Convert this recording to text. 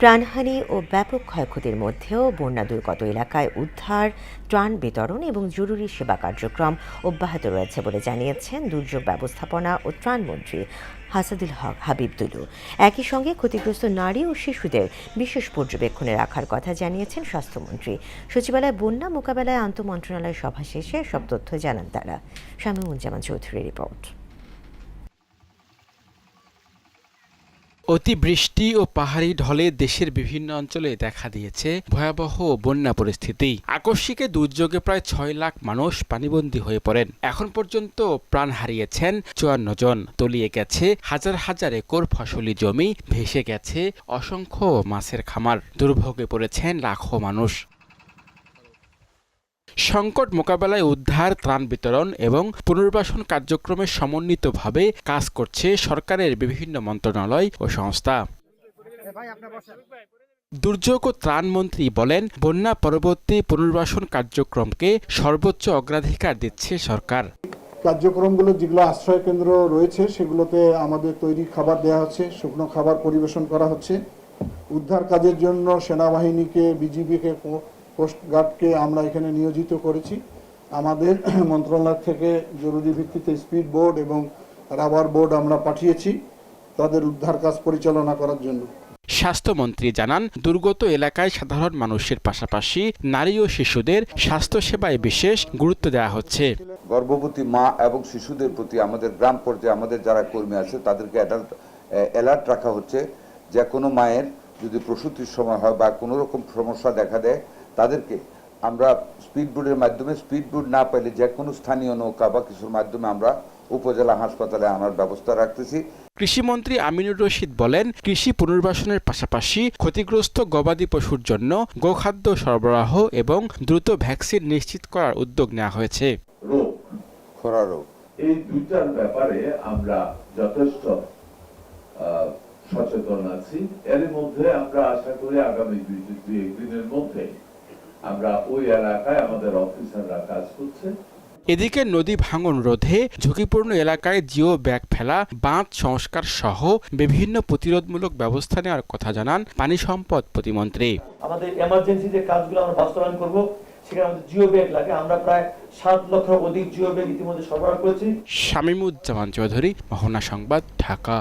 প্রাণহানি ও ব্যাপক ক্ষয়ক্ষতির মধ্যেও বন্যা দুর্গত এলাকায় উদ্ধার, ত্রাণ বিতরণ এবং জরুরি সেবা কার্যক্রম অব্যাহত রয়েছে বলে জানিয়েছেন দুর্যোগ ব্যবস্থাপনা ও ত্রাণমন্ত্রী হাসাদুল হক হাবিবুল্লু। একই সঙ্গে ক্ষতিগ্রস্ত নারী ও শিশুদের বিশেষ পর্যবেক্ষণে রাখার কথা জানিয়েছেন স্বাস্থ্যমন্ত্রী। সচিবালয়ে বন্যা মোকাবেলায় আন্তঃমন্ত্রণালয় সভা শেষে সব তথ্য জানান তারা। শামীমুজ্জামান চৌধুরীর রিপোর্ট। অতিবৃষ্টি ও পাহাড়ি ঢলে দেশের বিভিন্ন অঞ্চলে দেখা দিয়েছে ভয়াবহ বন্যা পরিস্থিতি। আকস্মিক দুর্যোগে প্রায় ৬ লাখ মানুষ পানিবন্দী হয়ে পড়েন। এখন পর্যন্ত প্রাণ হারিয়েছেন ৫৪ জন, তলিয়ে গেছে হাজার হাজার একর ফসলি জমি, ভেসে গেছে অসংখ্য মাছের খামার, দুর্ভোগে পড়েছেন লাখো মানুষ। সংকট মোকাবেলায় উদ্ধার, ত্রাণ বিতরণ এবং পুনর্বাসন কার্যক্রমে সমন্বিতভাবে কাজ করছে সরকারের বিভিন্ন মন্ত্রণালয় ও সংস্থা। দুর্যোগ ও ত্রাণ মন্ত্রী বলেন, বন্যা পরবর্তী পুনর্বাসন কার্যক্রমকে সর্বোচ্চ অগ্রাধিকার দিচ্ছে সরকার। কার্যক্রমগুলো যেগুলো আশ্রয় কেন্দ্র রয়েছে সেগুলোতে আমাদের তৈরি খাবার দেওয়া হচ্ছে, শুকনো খাবার পরিবেশন করা হচ্ছে। উদ্ধার কাজের জন্য সেনাবাহিনীকে, বিজিবিকে, কোস্টগার্ডকে আমরা এখানে নিয়োজিত করেছি। আমাদের মন্ত্রণালয় থেকে জরুরি ভিত্তিতে স্পিড বোট এবং রাবার বোট আমরা পাঠিয়েছি তাদের উদ্ধার কাজ পরিচালনা করার জন্য। স্বাস্থ্যমন্ত্রী জানান, দুর্গত এলাকায় সাধারণ মানুষের পাশাপাশি নারী ও শিশুদের স্বাস্থ্যসেবায় বিশেষ গুরুত্ব দেওয়া হচ্ছে। গর্ভবতী মা এবং শিশুদের প্রতি আমাদের গ্রাম পর্যায়ে আমাদের যারা কর্মী আছে তাদেরকে অ্যালার্ট রাখা হচ্ছে। যে কোনো মায়ের যদি প্রসূতির সময় হয় বা কোনো রকম সমস্যা দেখা দেয়, তাদেরকে আমরা স্পিডবোটের মাধ্যমে, স্পিডবোট না পেলে যে কোনো স্থানীয় নৌকা বা কিছুর মাধ্যমে আমরা উপজেলা হাসপাতালে আনার ব্যবস্থা রাখতেছি। কৃষিমন্ত্রী আমিনুর রশিদ বলেন, কৃষি পুনর্বাসনের পাশাপাশি ক্ষতিগ্রস্ত গবাদি পশুর জন্য গোখাদ্য সরবরাহ এবং দ্রুত ভ্যাকসিন নিশ্চিত করার উদ্যোগ নেওয়া হয়েছে। রোগ, খরা রোগ, এই দুইটার ব্যাপারে আমরা যথেষ্ট সচেতন আছি। এর মধ্যে আমরা আশা করি আগামী ২-১ দিনের মধ্যে আমরা ওই এলাকায় আমাদের অফিসাররা কাজ করছে। এদিকে নদী ভাঙন রোধে ঝুঁকিপূর্ণ এলাকায় জিও ব্যাগ ফেলা, বাঁধ সংস্কার সহ বিভিন্ন প্রতিরোধমূলক ব্যবস্থা নেওয়ার কথা জানান পানি সম্পদ প্রতিমন্ত্রী। আমাদের এমার্জেন্সি যে কাজগুলো আমরা বাস্তবায়ন করব সেখানে আমাদের জিও ব্যাগ লাগে। আমরা প্রায় ৭ লক্ষের অধিক জিও ব্যাগ ইতিমধ্যে সরবরাহ করেছি। শামীমুজ্জামান চৌধুরী, মোহনা সংবাদ, ঢাকা।